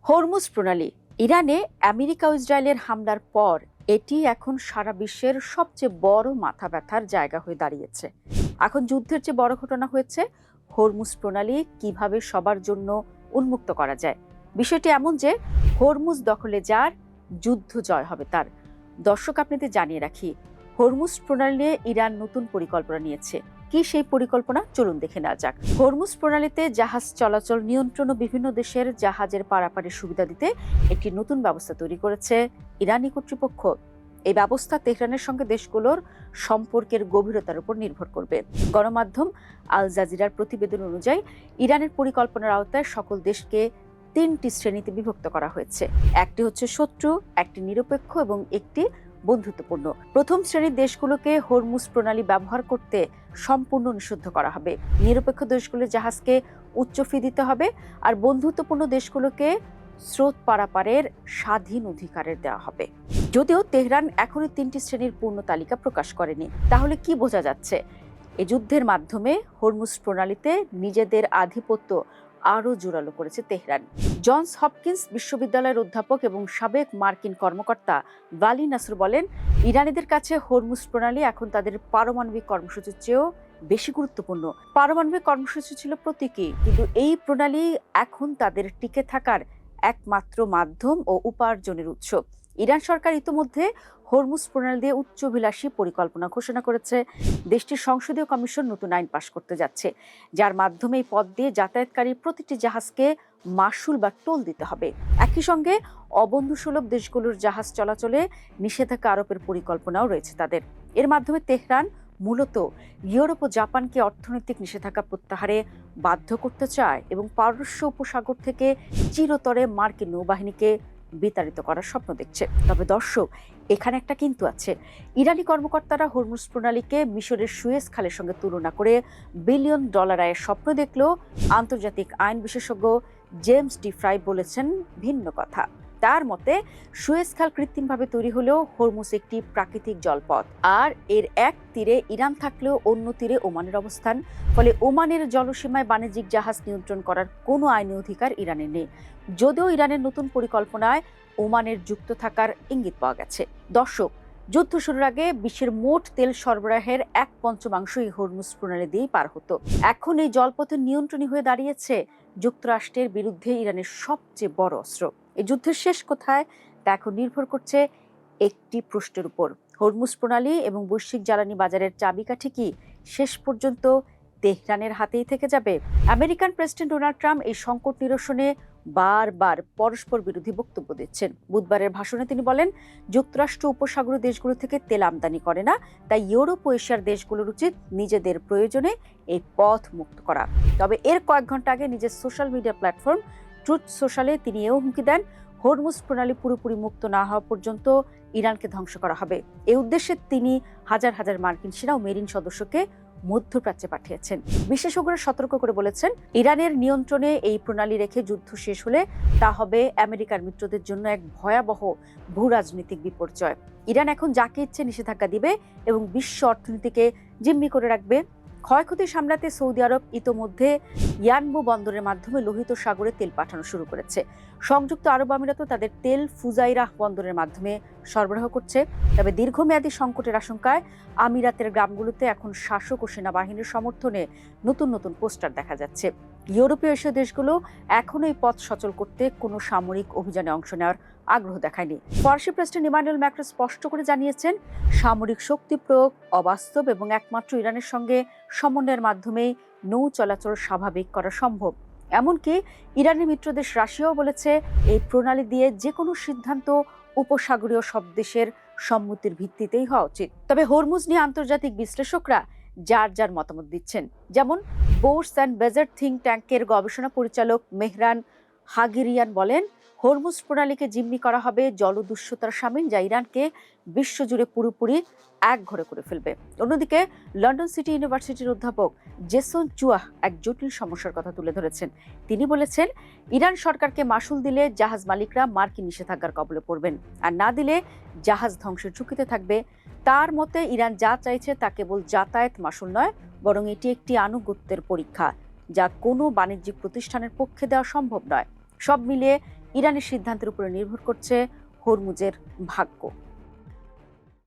Hormuz প্রণালী ইরানে America ও ইসরায়েলের হামলার পর এটি এখন সারা বিশ্বের সবচেয়ে বড় মাথা ব্যথার জায়গা হয়ে দাঁড়িয়েছে। এখন যুদ্ধের চেয়ে বড় ঘটনা হয়েছে হরমুজ প্রণালী কিভাবে সবার জন্য উন্মুক্ত করা যায়। বিষয়টি এমন যে হরমুজ দখলে যার যুদ্ধ জয় হবে তার। দর্শক, আপনাদের জানিয়ে রাখি, হরমুজ প্রণালী নিয়ে ইরান নতুন পরিকল্পনা নিয়েছে। কি সেই পরিকল্পনা, চলুন দেখে নেওয়া যাক। হরমুজ প্রণালীতে জাহাজ চলাচল নিয়ন্ত্রণ ও বিভিন্ন দেশের জাহাজের পারাপারের সুবিধা দিতে একটি নতুন ব্যবস্থা তৈরি করেছে ইরানি কর্তৃপক্ষ। এই ব্যবস্থা তেহরানের সঙ্গে দেশগুলোর সম্পর্কের গভীরতার উপর নির্ভর করবে। গণমাধ্যম আল জাজিরার প্রতিবেদন অনুযায়ী ইরানের পরিকল্পনার আওতায় সকল দেশকে 3টি শ্রেণীতে বিভক্ত করা হয়েছে। একটি হচ্ছে শত্রু, একটি নিরপেক্ষ এবং একটি বন্ধুত্বপূর্ণ। প্রথম শ্রেণীর দেশগুলোকে হরমুজ প্রণালী ব্যবহার করতে সম্পূর্ণ নিষিদ্ধ করা হবে। নিরপেক্ষ দেশগুলোর জাহাজকে উচ্চ ফি দিতে হবে, আর বন্ধুত্বপূর্ণ দেশগুলোকে স্রোত পারাপারের স্বাধীন অধিকারের দেওয়া হবে। যদিও তেহরান এখনই 3টি শ্রেণীর পূর্ণ তালিকা প্রকাশ করেনি। তাহলে কি বোঝা যাচ্ছে? এই যুদ্ধের মাধ্যমে হরমুজ প্রণালীতে নিজেদের আধিপত্য আরও জোরালো করেছে তেহরান। জনস হপকিন্স বিশ্ববিদ্যালয়ের অধ্যাপক এবং সাবেক মার্কিন কর্মকর্তা ওয়ালি নাসর বলেন, ইরানিদের কাছে হরমুজ প্রণালী এখন তাদের পারমাণবিক কর্মসূচির চেয়েও বেশি গুরুত্বপূর্ণ। পারমাণবিক কর্মসূচি ছিল প্রতীকী, কিন্তু এই প্রণালী এখন তাদের টিকে থাকার একমাত্র মাধ্যম ও উপার্জনের উৎস। ইরান সরকার ইতিমধ্যে হরমুজ প্রণালী দিয়ে উচ্চাভিলাষী পরিকল্পনা ঘোষণা করেছে। দেশটির সংসদীয় কমিশন নতুন আইন পাশ করতে যাচ্ছে, যার মাধ্যমে এই পথ দিয়ে যাতায়াতকারী প্রতিটি জাহাজকে মাশুল বা টোল দিতে হবে। একই সঙ্গে অবন্ধুসুলভ দেশগুলোর জাহাজ চলাচলে নিষেধাজ্ঞা আরোপের পরিকল্পনাও রয়েছে তাদের। এর মাধ্যমে তেহরান মূলত ইউরোপ ও জাপানকে অর্থনৈতিক নিষেধাজ্ঞা প্রত্যাহারে বাধ্য করতে চায় এবং পারস্য উপসাগর থেকে চিরতরে মার্কিন নৌবাহিনীকে বিতাড়িত করার স্বপ্ন দেখছে। তবে দর্শক, এখানে একটা কিন্তু আছে। ইরানি কর্মকর্তারা হরমুজ প্রণালীকে মিশরের সুয়েজ খালের সঙ্গে তুলনা করে বিলিয়ন ডলার আয়ের স্বপ্ন দেখলেও আন্তর্জাতিক আইন বিশেষজ্ঞ জেমস ডি ফ্রাই বলেছেন ভিন্ন কথা। তার মতে, সুয়েজ খাল কৃত্রিমভাবে তৈরি হলেও হরমুজ একটি প্রাকৃতিক জলপথ, আর এর এক তীরে ইরান থাকলেও অন্য তীরে ওমানের অবস্থান। ফলে ওমানের জলসীমায় বাণিজ্যিক জাহাজ নিয়ন্ত্রণ করার কোনো আইনি অধিকার ইরানের নেই। যদিও ইরানের নতুন পরিকল্পনায় ওমানের যুক্ত থাকার ইঙ্গিত পাওয়া গেছে। দর্শক, যুদ্ধ শুরুর আগে বিশ্বের মোট তেল সরবরাহের 1/5 এই হরমুজ প্রণালী দিয়েই পার হতো। এখন এই জলপথের নিয়ন্ত্রণই হয়ে দাঁড়িয়েছে যুক্তরাষ্ট্রের বিরুদ্ধে ইরানের সবচেয়ে বড় অস্ত্র। এই যুদ্ধের শেষ কোথায় তা এখন নির্ভর করছে একটি প্রশ্নের উপর: হরমুজ প্রণালী এবং বৈশ্বিক জ্বালানি বাজারের চাবিকাঠি কি শেষ পর্যন্ত তেহরানের হাতেই থেকে যাবে? আমেরিকান প্রেসিডেন্ট ডোনাল্ড ট্রাম্প এই সংকট নিরসনে বারবার পরস্পর বিরোধী বক্তব্য দিচ্ছেন। বুধবারের ভাষণে তিনি বলেন, যুক্তরাষ্ট্র উপসাগরীয় দেশগুলো থেকে তেল আমদানি করে না, তাই ইউরোপ ও এশিয়ার দেশগুলোর উচিত নিজেদের প্রয়োজনে এই পথ মুক্ত করা। তবে এর কয়েক ঘন্টা আগে নিজের সোশ্যাল মিডিয়া প্ল্যাটফর্ম ট্রুথ সোশ্যালে তিনি এও হুমকি দেন, হরমুজ প্রণালী পুরোপুরি মুক্ত না হওয়া পর্যন্ত ইরানকে ধ্বংস করা হবে। এই উদ্দেশ্যে তিনি হাজার হাজার মার্কিন সেনা ও মেরিন সদস্যকে মধ্যপ্রাচ্যে পাঠিয়েছেন। বিশেষজ্ঞরা সতর্ক করে বলেছেন, ইরানের নিয়ন্ত্রণে এই প্রণালী রেখে যুদ্ধ শেষ হলে তা হবে আমেরিকার মিত্রদের জন্য এক ভয়াবহ ভূ রাজনৈতিক বিপর্যয়। ইরান এখন যাকে ইচ্ছে নিষেধাজ্ঞা দিবে এবং বিশ্ব অর্থনীতিকে জিম্মি করে রাখবে। ক্ষয়ক্ষতি সামলাতে সৌদি আরব ইতোমধ্যে ইয়ানবু বন্দরের মাধ্যমে লোহিত সাগরে তেল পাঠানো শুরু করেছে। সংযুক্ত আরব আমিরাতও তাদের তেল ফুজাইরাহ বন্দরের মাধ্যমে সরবরাহ করছে। তবে দীর্ঘমেয়াদী সংকটের আশঙ্কায় আমিরাতের গ্রামগুলোতে এখন শাসক ও সেনাবাহিনীর সমর্থনে নতুন নতুন পোস্টার দেখা যাচ্ছে। ইউরোপীয় এশীয় দেশগুলো এখনো এই পথ সচল করতে কোনো সামরিক অভিযানে অংশ নেওয়ার আগ্রহ দেখায়নি। ফরাসি প্রেসিডেন্ট ইমানুয়েল ম্যাক্রন স্পষ্ট করে জানিয়েছেন, সামরিক শক্তি প্রয়োগ অবাস্তব এবং একমাত্র ইরানের সঙ্গে সমন্বয়ের মাধ্যমেই নৌ চলাচল স্বাভাবিক করা সম্ভব। এমনকি ইরানের মিত্রদেশ রাশিয়াও বলেছে, এই প্রণালী দিয়ে যে কোনো সিদ্ধান্ত উপসাগরীয় সব দেশের সম্মতির ভিত্তিতেই হওয়া উচিত। তবে হরমুজ নিয়ে আন্তর্জাতিক বিশ্লেষকরা যার যার মতামত দিচ্ছেন। যেমন বোর্স অ্যান্ড বেজার থিঙ্ক ট্যাঙ্কের গবেষণা পরিচালক মেহরান হাগিরিয়ান বলেন, হরমুজ প্রণালীকে জিম্মি করা হবে জলদস্যুতার সামিল, যা ইরানকে বিশ্বজুড়ে পুরোপুরি একঘরে করে ফেলবে। অন্যদিকে লন্ডন সিটি ইউনিভার্সিটির অধ্যাপক জেসন চুয়াহ এক জটিল সমস্যার কথা তুলে ধরেছেন। তিনি বলেছেন, ইরান সরকারকে মাশুল দিলে জাহাজ মালিকরা মার্কিন নিষেধাজ্ঞার কবলে পড়বেন, আর না দিলে জাহাজ ধ্বংসের ঝুঁকিতে থাকবে। তার মতে, ইরান যা চাইছে তা কেবল যাতায়াত মাশুল নয়, বরং এটি একটি আনুগত্যের পরীক্ষা, যা কোনো বাণিজ্যিক প্রতিষ্ঠানের পক্ষে দেওয়া সম্ভব নয়। সব মিলিয়ে ইরানের সিদ্ধান্তের উপরে নির্ভর করছে হরমুজের ভাগ্য।